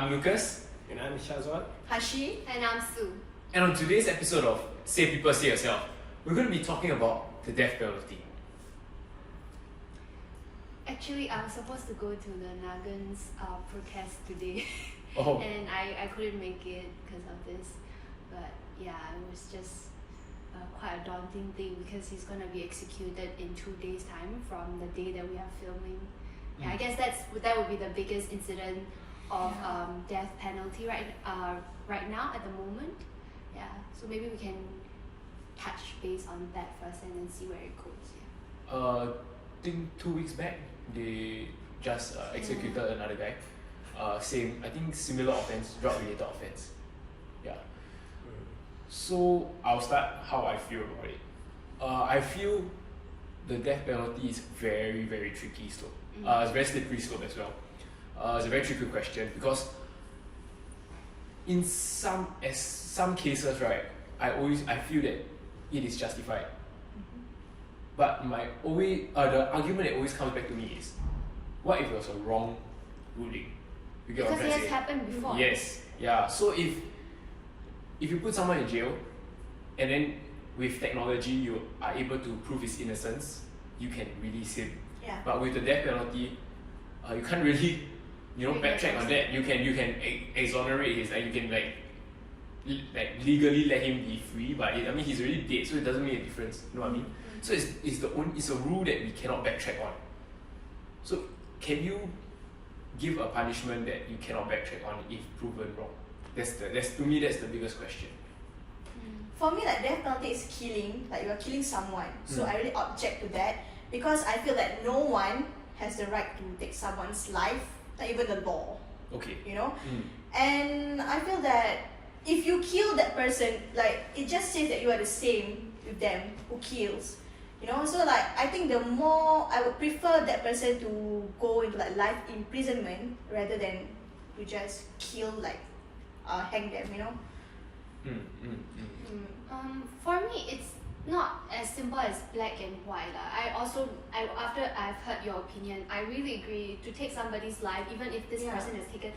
I'm Lucas. And I'm Shazwan. Hashi. And I'm Sue. And on today's episode of Say People Say Yourself, we're going to be talking about the death penalty. Actually, I was supposed to go to the Nagan's protest today. Oh. And I couldn't make it because of this. But yeah, it was just quite a daunting thing because he's going to be executed in 2 days' time from the day that we are filming. Yeah, I guess that would be the biggest incident of death penalty right now at the moment. Yeah, so maybe we can touch base on that first and then see where it goes. Yeah. I think 2 weeks back, they just executed another guy. Same, I think similar offense, drug-related offense. Yeah. So I'll start how I feel about it. I feel the death penalty is very, very tricky slope. It's very slippery slope as well. It's a very tricky question because in some cases, right, I feel that it is justified. But the argument that always comes back to me is, what if it was a wrong ruling? You get Because what I'm it trying has to say? happened before. Yes, yeah. So if you put someone in jail, and then with technology you are able to prove his innocence, you can release him. Yeah. But with the death penalty, you can't really, backtrack on that. You can exonerate his, you can legally let him be free. But he's already dead, so it doesn't make a difference. You know what I mean? So it's a rule that we cannot backtrack on. So can you give a punishment that you cannot backtrack on if proven wrong? To me that's the biggest question. For me, death penalty is killing, you are killing someone. So I really object to that because I feel that no one has the right to take someone's life, not even the law. Okay. And I feel that if you kill that person, it just says that you are the same with them who kills. So I think the more I would prefer that person to go into life imprisonment rather than to just kill, hang them. For me, it's not as simple as black and white. After I've heard your opinion, I really agree to take somebody's life, even if this person has taken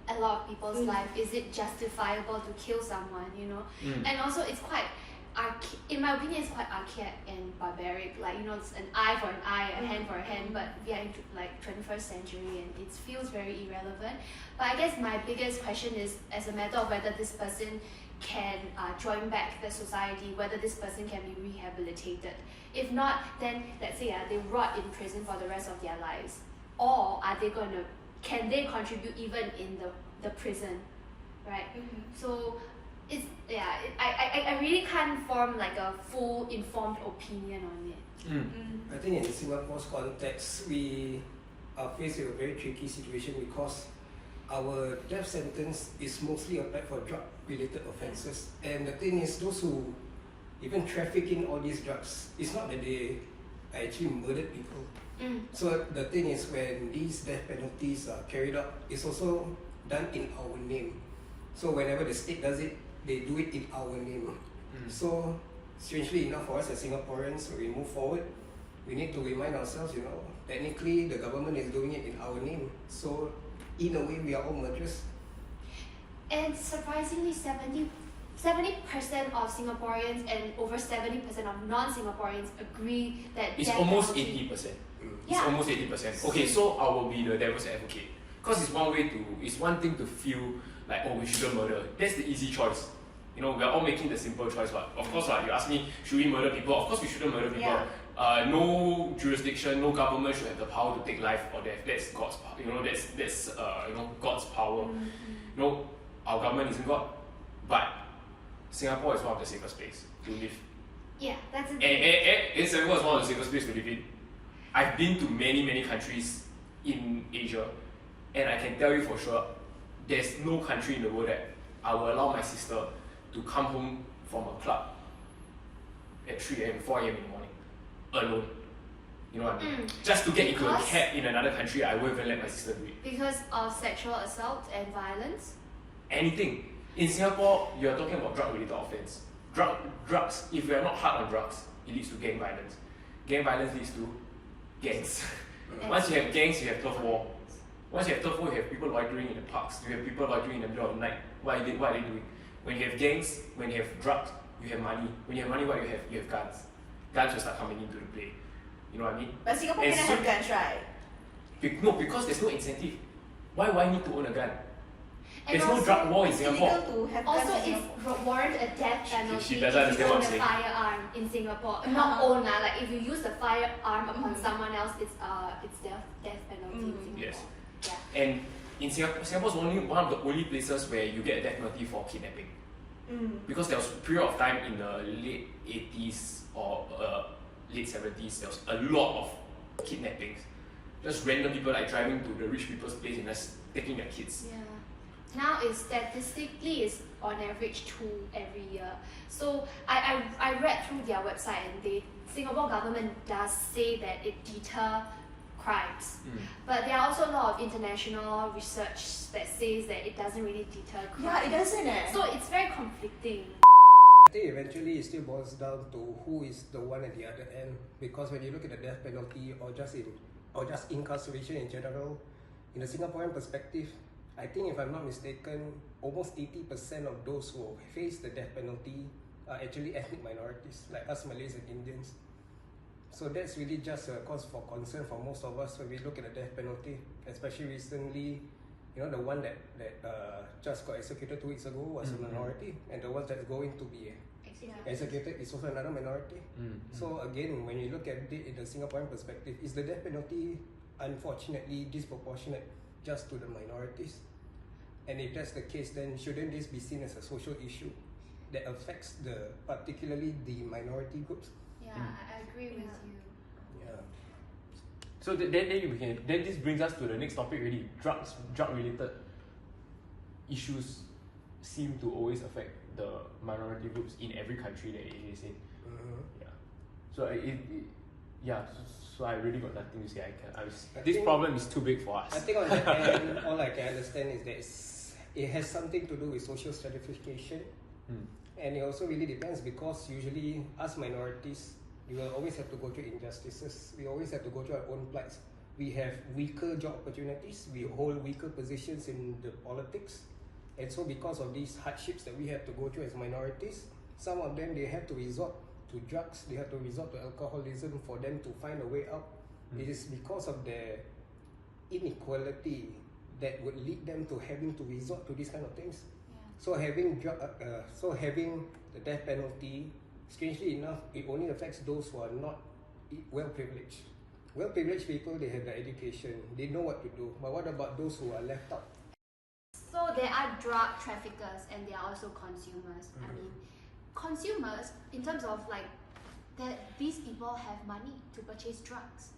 a lot of people's life. Is it justifiable to kill someone? And also it's quite in my opinion, it's quite archaic and barbaric. It's an eye for an eye, a hand for a hand, but we are into 21st century and it feels very irrelevant. But I guess my biggest question is as a matter of whether this person can join back the society, whether this person can be rehabilitated. If not, then let's say they rot in prison for the rest of their lives, or can they contribute even in the prison, right? So I really can't form a full informed opinion on it. I think in Singapore's context, we are faced with a very tricky situation because our death sentence is mostly applied for drug-related offences. And the thing is, those who even traffic in all these drugs, it's not that they actually murdered people. So the thing is, when these death penalties are carried out, it's also done in our name. So whenever the state does it, they do it in our name. So strangely enough, for us as Singaporeans, when we move forward, we need to remind ourselves, technically the government is doing it in our name. So in a way, we are all murderers. And surprisingly, 70% of Singaporeans and over 70% of non-Singaporeans agree that it's death almost penalty. 80%. It's almost 80%. Okay, so I will be the devil's advocate. Because it's one thing to feel we shouldn't murder. That's the easy choice. We are all making the simple choice. But of course, you ask me, should we murder people? Of course we shouldn't murder people. Yeah. No jurisdiction, no government should have the power to take life or death. That's God's power. That's God's power. Our government isn't God, but Singapore is one of the safest places to live. Yeah, that's it. And Singapore is one of the safest places to live in. I've been to many, many countries in Asia, and I can tell you for sure, there's no country in the world that I will allow my sister to come home from a club at 3 a.m., 4 a.m. in the morning, alone. You know what I mean? Just to get into a cab in another country, I won't even let my sister do it. Because of sexual assault and violence? Anything. In Singapore, you're talking about drug-related offense. Drugs, if we are not hard on drugs, it leads to gang violence. Gang violence leads to gangs. Once you have gangs, you have turf war. Once you have turf war, you have people loitering in the parks, you have people loitering in the middle of the night. What are they doing? When you have gangs, when you have drugs, you have money. When you have money, what you have? You have guns. Guns will start coming into the play. You know what I mean? But Singapore And cannot so- have guns, right? No, because there's no incentive. Why would I need to own a gun? And There's no also, drug war in It's Singapore. illegal to have Also, guns in it's Singapore. warrant a death penalty she if doesn't you understand what own I'm a saying. firearm in Singapore. Not own, like if you use the firearm upon someone else, it's death penalty in Singapore. Yes. Yeah. And in Singapore, Singapore's only one of the only places where you get a death penalty for kidnapping. Because there was a period of time in the late 80s or late 70s, there was a lot of kidnappings. Just random people like driving to the rich people's place and just taking their kids. Yeah. Now it's statistically is on average 2 every year. So I read through their website and the Singapore government does say that it deter crimes. But there are also a lot of international research that says that it doesn't really deter crimes. Yeah, it doesn't So it's very conflicting. I think eventually it still boils down to who is the one at the other end, because when you look at the death penalty or just incarceration in general, in the Singaporean perspective, I think if I'm not mistaken, almost 80% of those who face the death penalty are actually ethnic minorities, like us Malays and Indians. So that's really just a cause for concern for most of us when we look at the death penalty, especially recently. You know, the one that just got executed 2 weeks ago was a minority, and the one that's going to be executed is also another minority. So again, when you look at it in the Singaporean perspective, is the death penalty unfortunately disproportionate just to the minorities? And if that's the case, then shouldn't this be seen as a social issue that affects particularly the minority groups? Yeah, I agree with you. Yeah. So then this brings us to the next topic already. Drug related issues seem to always affect the minority groups in every country that it is in. Yeah. So I really got nothing to say. This problem is too big for us. I think on that end, all I can understand is that it has something to do with social stratification. And it also really depends, because usually us minorities, we will always have to go through injustices. We always have to go through our own plights. We have weaker job opportunities. We hold weaker positions in the politics. And so because of these hardships that we have to go through as minorities, some of them, they have to resort to drugs. They have to resort to alcoholism for them to find a way out. It is because of their inequality that would lead them to having to resort to these kind of things. So having the death penalty, strangely enough, it only affects those who are not well privileged. Well privileged people, they have the education, they know what to do. But what about those who are left out? So there are drug traffickers and there are also consumers. I mean, consumers, in terms of like that, these people have money to purchase drugs.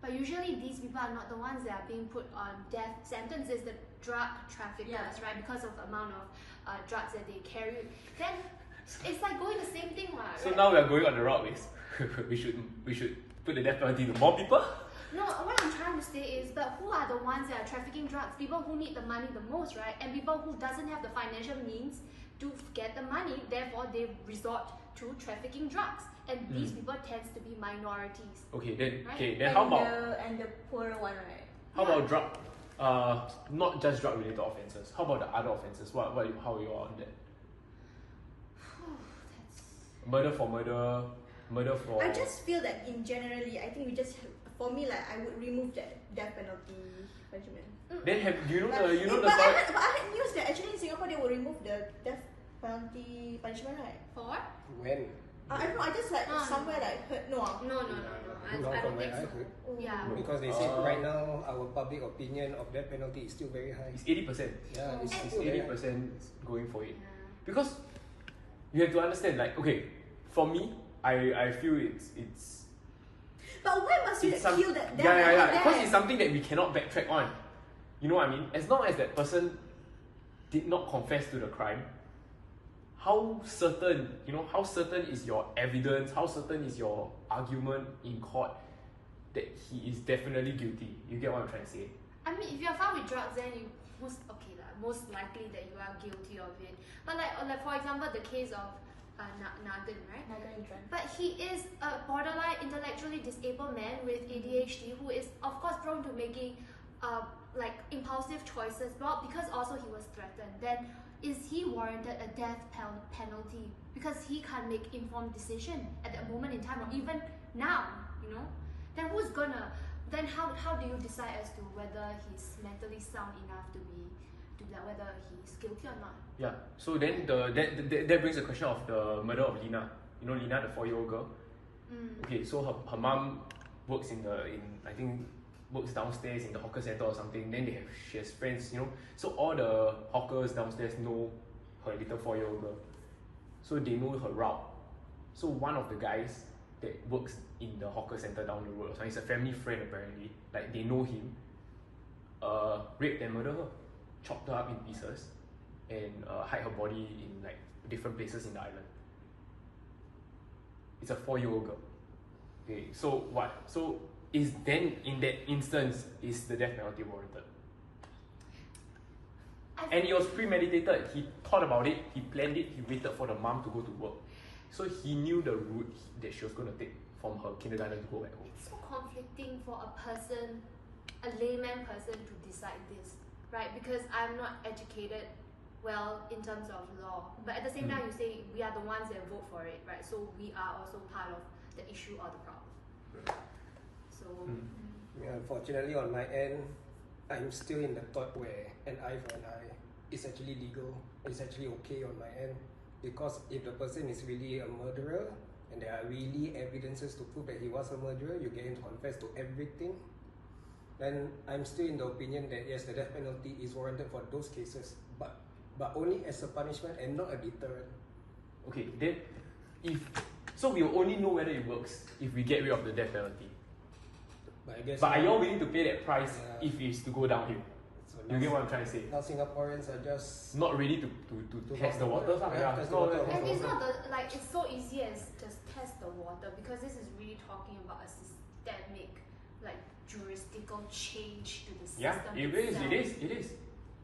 But usually these people are not the ones that are being put on death sentences, the drug traffickers, right? Because of the amount of drugs that they carry. Then it's like going the same thing, right? So now we are going on the route ways. we should put the death penalty to more people. No, what I'm trying to say is, but who are the ones that are trafficking drugs? People who need the money the most, right? And people who doesn't have the financial means to get the money, therefore they resort to trafficking drugs. And these people tends to be minorities. Then how about and the poor one, right? how about drug? Not just drug related offences. How about the other offences? How are you on that? Murder for murder, murder for. I just feel that in generally, I think for me, like I would remove that death penalty punishment. Then do you know But I heard news that actually in Singapore they will remove the death penalty punishment, right? For what? When? I don't know. I just like somewhere like heard no. No. I Not don't from think where I so. heard. Yeah. Because they said right now our public opinion of death penalty is still very high. It's 80%. Yeah, it's It's still very high. 80% going for it. Because you have to understand, like, okay, for me, I feel it's But why must you some, kill that? yeah. Because it's something that we cannot backtrack on. You know what I mean? As long as that person did not confess to the crime, how certain is your evidence? How certain is your argument in court that he is definitely guilty? You get what I'm trying to say? I mean, if you're found with drugs, then you most likely that you are guilty of it. But like for example, the case of Nagan, right? Nagaenthran. But he is a borderline intellectually disabled man with ADHD who is of course prone to making like impulsive choices, well, because also he was threatened, then is he warranted a death penalty because he can't make informed decision at that moment in time or even now, you know? Then then how do you decide as to whether he's mentally sound enough to that, whether he's guilty or not? Yeah. So then that brings the question of the murder of Lina. You know Lina, the 4-year-old girl. Okay, so her mom works I think works downstairs in the hawker center or something. Then she has friends, you know. So all the hawkers downstairs know her little 4-year-old girl. So they know her route. So one of the guys that works in the hawker center down the road, he's a family friend apparently. Like they know him. Raped and murdered her, chopped her up in pieces, and hide her body in like different places in the island. It's a 4-year-old girl. Okay, so what? So is then in that instance is the death penalty warranted? And it was premeditated. He thought about it, he planned it, he waited for the mom to go to work. So he knew the route that she was going to take from her kindergarten to go back home. It's so conflicting for a person, a layman person, to decide this, right? Because I'm not educated well in terms of law, but at the same time you say we are the ones that vote for it, right? So we are also part of the issue or the problem. So Yeah, unfortunately, on my end, I'm still in the thought where an eye for an eye is actually legal. It's actually okay on my end, because if the person is really a murderer and there are really evidences to prove that he was a murderer, you get him to confess to everything, then I'm still in the opinion that yes, the death penalty is warranted for those cases, but only as a punishment and not a deterrent. Okay, then so we'll only know whether it works if we get rid of the death penalty. But I guess. But are you all willing to pay that price if it's to go downhill? So You get what I'm trying to say? now Singaporeans are just Not ready to test the waters. test the water. and it's not it's so easy as just test the water, because this is really talking about a systemic, like jurisdictional change to the system. Yeah, it is.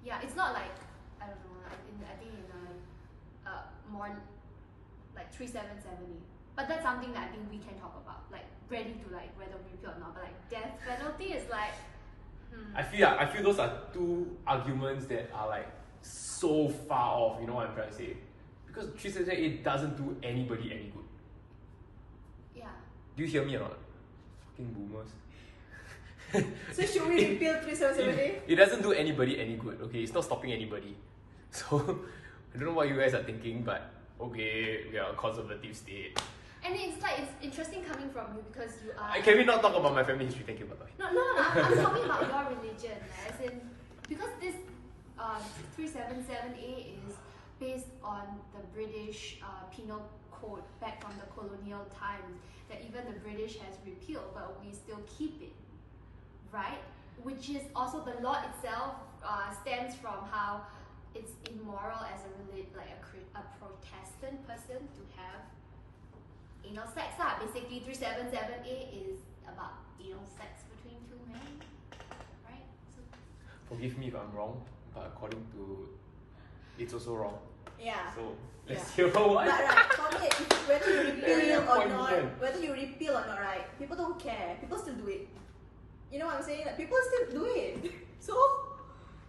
Yeah, it's not like, I don't know, I think in more like 3770. But that's something that I think we can talk about, like ready to like whether we repeal or not. But like death penalty is like, I feel those are two arguments that are like so far off. You know what I'm trying to say? Because 378 doesn't do anybody any good. yeah. Do you hear me or not? Fucking boomers. So should we repeal 3778? It doesn't do anybody any good. Okay, it's not stopping anybody. So I don't know what you guys are thinking, but okay, we are a conservative state. And it's like, it's interesting coming from you because you are. Can we not talk about my family history? Thank you, bye bye. No, I'm talking about your religion, as in, because this 377A is based on the British penal code back from the colonial times that even the British has repealed, but we still keep it, right? Which is also the law itself stems from how it's immoral as a Protestant person to have anal sex. Basically, 377A is about anal sex between two men, right? So, Forgive me if I'm wrong, but according to it's also wrong. Yeah. So let's hear what. But right, for me, whether you repeal or Point not, taken. whether you repeal or not, right? People don't care. People still do it. You know what I'm saying? Like people still do it. So,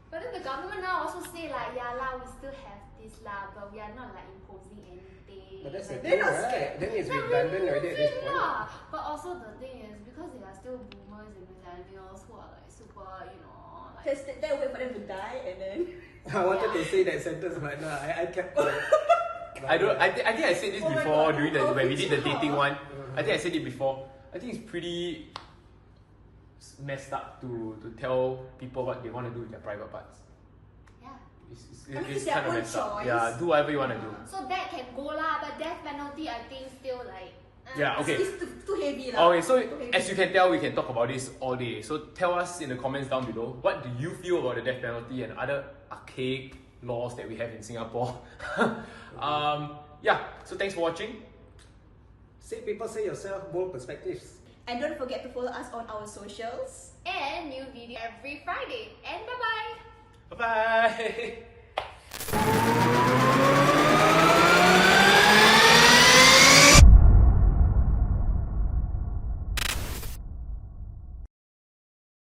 but then the government now also say like, yeah lah, we still have this lah, but we are not like imposing anything. But that's the like, thing, They're not right? scared. Then it's not redundant really already at this using point. lah. But also the thing is, because they are still boomers and millennials who are like super, you know, like. just sit there, wait for them to die, and then. I wanted to say that sentence, but no, I kept quiet. I think I said this Oh my before God, during the how when we did the fictional. dating one. I think I said it before. I think it's pretty messed up to tell people what they want to do with their private parts. Yeah. It's I mean, it's it's their kind of own messed up. choice. Yeah, do whatever you want to do. So that can go lah, but death penalty I think still like. Yeah, okay. It's too heavy lah. Okay, so Too heavy. as you can tell, we can talk about this all day. So tell us in the comments down below, what do you feel about the death penalty and other archaic laws that we have in Singapore? Yeah, so thanks for watching. Say people, say yourself, bold perspectives. And don't forget to follow us on our socials. And new video every Friday. And bye bye. Bye bye.